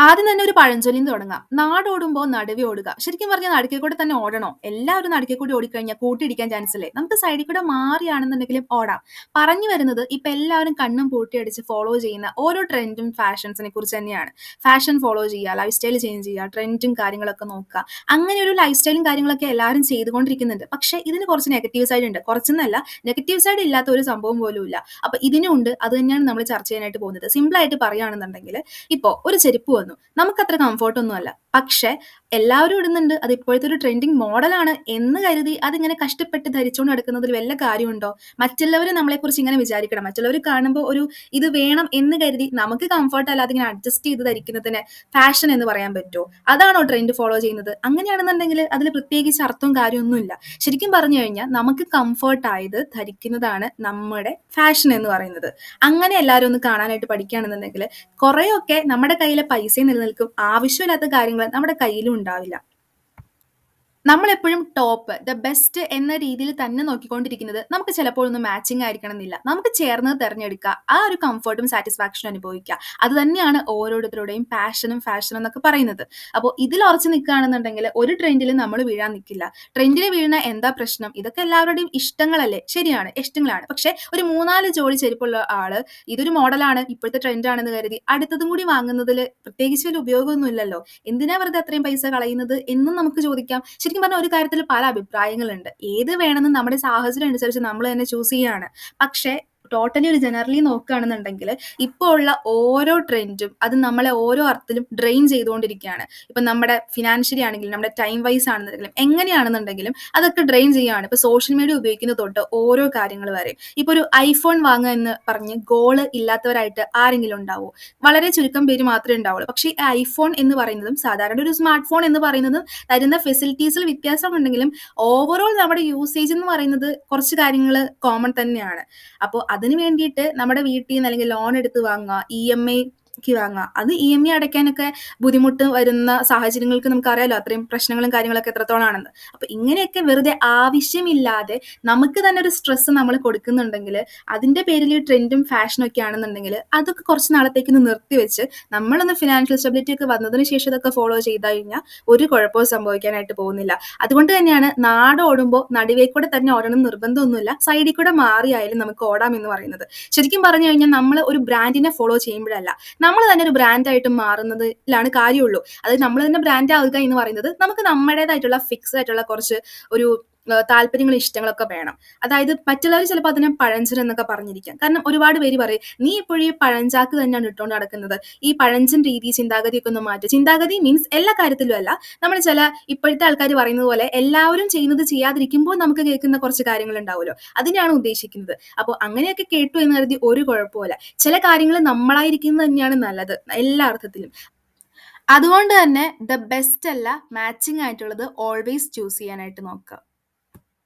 ആദ്യം തന്നെ ഒരു പഴഞ്ചൊല്ലിന്ന് തുടങ്ങാം. നാടോടുമ്പോ നടുവെ ഓടുക. ശരിക്കും പറഞ്ഞാൽ നടുക്കെ കൂടെ തന്നെ ഓടണോ? എല്ലാവരും നടുക്കെ കൂടി ഓടിക്കഴിഞ്ഞാൽ കൂട്ടിയിടിക്കാൻ ചാൻസ് ഇല്ലേ? നമുക്ക് സൈഡിൽ കൂടെ മാറിയാണെന്നുണ്ടെങ്കിലും ഓടാം. പറഞ്ഞു വരുന്നത് ഇപ്പൊ എല്ലാവരും കണ്ണും പൂട്ടിയടിച്ച് ഫോളോ ചെയ്യുന്ന ഓരോ ട്രെൻഡും ഫാഷൻസിനെ കുറിച്ച് തന്നെയാണ്. ഫാഷൻ ഫോളോ ചെയ്യുക, ലൈഫ് സ്റ്റൈൽ ചേഞ്ച് ചെയ്യുക, ട്രെൻഡും കാര്യങ്ങളൊക്കെ നോക്കുക. അങ്ങനെ ഒരു ലൈഫ് സ്റ്റൈലും കാര്യങ്ങളൊക്കെ എല്ലാവരും ചെയ്തുകൊണ്ടിരിക്കുന്നുണ്ട്. പക്ഷേ ഇതിന് കുറച്ച് നെഗറ്റീവ് സൈഡ് ഉണ്ട്. കുറച്ചെന്നല്ല, നെഗറ്റീവ് സൈഡ് ഇല്ലാത്ത ഒരു സംഭവം പോലും ഇല്ല. അപ്പൊ ഇതിനും ഉണ്ട്. അത് തന്നെയാണ് നമ്മൾ ചർച്ച ചെയ്യാനായിട്ട് പോകുന്നത്. സിമ്പിൾ ആയിട്ട് പറയുകയാണെന്നുണ്ടെങ്കിൽ ഇപ്പോ ഒരു ചെരുപ്പ് വന്നു. നമുക്കത്ര കംഫോർട്ട് ഒന്നുമല്ല. പക്ഷേ എല്ലാവരും ഇടുന്നുണ്ട്. അത് ഇപ്പോഴത്തെ ഒരു ട്രെൻഡിങ് മോഡലാണ് എന്ന് കരുതി അതിങ്ങനെ കഷ്ടപ്പെട്ട് ധരിച്ചുകൊണ്ട് നടക്കുന്നതിൽ വല്ല കാര്യമുണ്ടോ? മറ്റുള്ളവർ നമ്മളെക്കുറിച്ച് ഇങ്ങനെ വിചാരിക്കണം. മറ്റുള്ളവർ കാണുമ്പോൾ ഒരു ഇത് വേണം എന്ന് കരുതി നമുക്ക് കംഫോർട്ട് അല്ലാതെ ഇങ്ങനെ അഡ്ജസ്റ്റ് ചെയ്ത് ധരിക്കുന്നതിന് ഫാഷൻ എന്ന് പറയാൻ പറ്റുമോ? അതാണോ ട്രെൻഡ് ഫോളോ ചെയ്യുന്നത്? അങ്ങനെയാണെന്നുണ്ടെങ്കിൽ അതിൽ പ്രത്യേകിച്ച് അർത്ഥവും കാര്യമൊന്നുമില്ല. ശരിക്കും പറഞ്ഞു കഴിഞ്ഞാൽ നമുക്ക് കംഫോർട്ട് ആയത് ധരിക്കുന്നതാണ് നമ്മുടെ ഫാഷൻ എന്ന് പറയുന്നത്. അങ്ങനെ എല്ലാവരും ഒന്ന് കാണാനായിട്ട് പഠിക്കുകയാണെന്നുണ്ടെങ്കിൽ കുറെയൊക്കെ നമ്മുടെ കയ്യിലെ പൈസയും നിലനിൽക്കും. ആവശ്യമില്ലാത്ത കാര്യങ്ങൾ നമ്മുടെ കയ്യിലും ഉണ്ടാവില്ല. നമ്മളെപ്പോഴും ടോപ്പ്, ദ ബെസ്റ്റ് എന്ന രീതിയിൽ തന്നെ നോക്കിക്കൊണ്ടിരിക്കുന്നത് നമുക്ക് ചിലപ്പോൾ ഒന്നും മാച്ചിങ് ആയിരിക്കണം എന്നില്ല. നമുക്ക് ചേർന്നത് തിരഞ്ഞെടുക്കുക. ആ ഒരു കംഫർട്ടും സാറ്റിസ്ഫാക്ഷനും അനുഭവിക്കുക. അത് തന്നെയാണ് ഓരോരുത്തരുടെയും ഫാഷനും എന്നൊക്കെ പറയുന്നത്. അപ്പോൾ ഇതിൽ ഉറച്ചു നിൽക്കുകയാണെന്നുണ്ടെങ്കിൽ ഒരു ട്രെൻഡിൽ നമ്മൾ വീഴാൻ നിൽക്കില്ല. ട്രെൻഡിൽ വീഴുന്ന എന്താ പ്രശ്നം? ഇതൊക്കെ എല്ലാവരുടെയും ഇഷ്ടങ്ങളല്ലേ? ശരിയാണ്, ഇഷ്ടങ്ങളാണ്. പക്ഷേ ഒരു 3-4 ജോഡി ചെരുപ്പുള്ള ആള് ഇതൊരു മോഡലാണ്, ഇപ്പോഴത്തെ ട്രെൻഡാണെന്ന് കരുതി അടുത്തതും കൂടി വാങ്ങുന്നതിൽ പ്രത്യേകിച്ച് വലിയ ഉപയോഗമൊന്നുമില്ലല്ലോ. എന്തിനാ വെറുതെ അത്രയും പൈസ കളയുന്നത് എന്നും നമുക്ക് ചോദിക്കാം. ശരിക്കും പറഞ്ഞാൽ ഒരു കാര്യത്തിൽ പല അഭിപ്രായങ്ങളുണ്ട്. ഏത് വേണമെന്ന് നമ്മുടെ സാഹചര്യം അനുസരിച്ച് നമ്മൾ തന്നെ ചൂസ് ചെയ്യാണ്. പക്ഷേ ടോട്ടലി ഒരു ജനറലി നോക്കുകയാണെന്നുണ്ടെങ്കിൽ ഇപ്പോൾ ഉള്ള ഓരോ ട്രെൻഡും അത് നമ്മളെ ഓരോ അർത്ഥത്തിലും ഡ്രെയിൻ ചെയ്തുകൊണ്ടിരിക്കുകയാണ്. ഇപ്പം നമ്മുടെ ഫിനാൻഷ്യലി ആണെങ്കിലും നമ്മുടെ ടൈം വൈസ് ആണെന്നുണ്ടെങ്കിലും എങ്ങനെയാണെന്നുണ്ടെങ്കിലും അതൊക്കെ ഡ്രെയിൻ ചെയ്യുകയാണ്. ഇപ്പോൾ സോഷ്യൽ മീഡിയ ഉപയോഗിക്കുന്ന തൊട്ട് ഓരോ കാര്യങ്ങൾ വരെ. ഇപ്പോൾ ഒരു ഐഫോൺ വാങ്ങുക എന്ന് പറഞ്ഞ് ഗോള് ഇല്ലാത്തവരായിട്ട് ആരെങ്കിലും ഉണ്ടാവുമോ? വളരെ ചുരുക്കം പേര് മാത്രമേ ഉണ്ടാവുള്ളൂ. പക്ഷേ ഈ ഐഫോൺ എന്ന് പറയുന്നതും സാധാരണ ഒരു സ്മാർട്ട് ഫോൺ എന്ന് പറയുന്നതും തരുന്ന ഫെസിലിറ്റീസിൽ വ്യത്യാസമുണ്ടെങ്കിലും ഓവറോൾ നമ്മുടെ യൂസേജ് എന്ന് പറയുന്നത് കുറച്ച് കാര്യങ്ങൾ കോമൺ തന്നെയാണ്. അപ്പോൾ അതിന് വേണ്ടിയിട്ട് നമ്മുടെ വീട്ടിൽ നിന്ന് അല്ലെങ്കിൽ ലോൺ എടുത്ത് വാങ്ങുക, ഇ.എം.ഐക്ക് വാങ്ങുക. അത് ഇ.എം.ഐ അടയ്ക്കാനൊക്കെ ബുദ്ധിമുട്ട് വരുന്ന സാഹചര്യങ്ങൾക്ക് നമുക്കറിയാലോ അത്രയും പ്രശ്നങ്ങളും കാര്യങ്ങളൊക്കെ എത്രത്തോളാണെന്ന്. അപ്പോൾ ഇങ്ങനെയൊക്കെ വെറുതെ ആവശ്യമില്ലാതെ നമുക്ക് തന്നെ ഒരു സ്ട്രെസ് നമ്മൾ കൊടുക്കുന്നുണ്ടെങ്കിൽ അതിൻ്റെ പേരിൽ ട്രെൻഡും ഫാഷനും ഒക്കെ ആണെന്നുണ്ടെങ്കിൽ അതൊക്കെ കുറച്ച് നാളത്തേക്കൊന്ന് നിർത്തിവെച്ച് നമ്മളൊന്ന് ഫിനാൻഷ്യൽ സ്റ്റെബിലിറ്റി ഒക്കെ വന്നതിന് ശേഷം ഇതൊക്കെ ഫോളോ ചെയ്ത് കഴിഞ്ഞാൽ ഒരു കുഴപ്പവും സംഭവിക്കാനായിട്ട് പോകുന്നില്ല. അതുകൊണ്ട് തന്നെയാണ് നാട് ഓടുമ്പോൾ നടുവേ കൂടെ തന്നെ ഓടണം നിർബന്ധമൊന്നുമില്ല. സൈഡിൽ കൂടെ മാറിയായാലും നമുക്ക് ഓടാം എന്ന് പറയുന്നത്. ശരിക്കും പറഞ്ഞു കഴിഞ്ഞാൽ നമ്മൾ ഒരു ബ്രാൻഡിനെ ഫോളോ ചെയ്യുമ്പോഴല്ല, നമ്മൾ തന്നെ ഒരു ബ്രാൻഡായിട്ട് മാറുന്നതിലാണ് കാര്യമുള്ളൂ. അതായത് നമ്മൾ തന്നെ ബ്രാൻഡ് ആവുക എന്ന് പറയുന്നത് നമുക്ക് നമ്മുടേതായിട്ടുള്ള ഫിക്സ് ആയിട്ടുള്ള കുറച്ച് ഒരു താല്പര്യങ്ങളും ഇഷ്ടങ്ങളൊക്കെ വേണം. അതായത് മറ്റുള്ളവർ ചിലപ്പോൾ അതിനെ പഴഞ്ചൻ എന്നൊക്കെ പറഞ്ഞിരിക്കാം. കാരണം ഒരുപാട് പേര് പറയും നീ ഇപ്പോഴും ഈ പഴഞ്ചാക്ക് തന്നെയാണ് ഇട്ടുകൊണ്ട് നടക്കുന്നത്, ഈ പഴഞ്ചൻ രീതി ചിന്താഗതിയൊക്കെ ഒന്ന് മാറ്റും. ചിന്താഗതി മീൻസ് എല്ലാ കാര്യത്തിലും അല്ല, നമ്മൾ ചില ഇപ്പോഴത്തെ ആൾക്കാർ പറയുന്നത് പോലെ എല്ലാവരും ചെയ്യുന്നത് ചെയ്യാതിരിക്കുമ്പോൾ നമുക്ക് കേൾക്കുന്ന കുറച്ച് കാര്യങ്ങൾ ഉണ്ടാവുമല്ലോ, അതിനെയാണ് ഉദ്ദേശിക്കുന്നത്. അപ്പോൾ അങ്ങനെയൊക്കെ കേട്ടു എന്ന് കരുതി ഒരു കുഴപ്പമില്ല. ചില കാര്യങ്ങൾ നമ്മളായിരിക്കുന്നത് തന്നെയാണ് നല്ലത് എല്ലാ അർത്ഥത്തിലും. അതുകൊണ്ട് തന്നെ ദ ബെസ്റ്റ് അല്ല, മാച്ചിങ് ആയിട്ടുള്ളത് ഓൾവേസ് ചൂസ് ചെയ്യാനായിട്ട് നോക്കുക.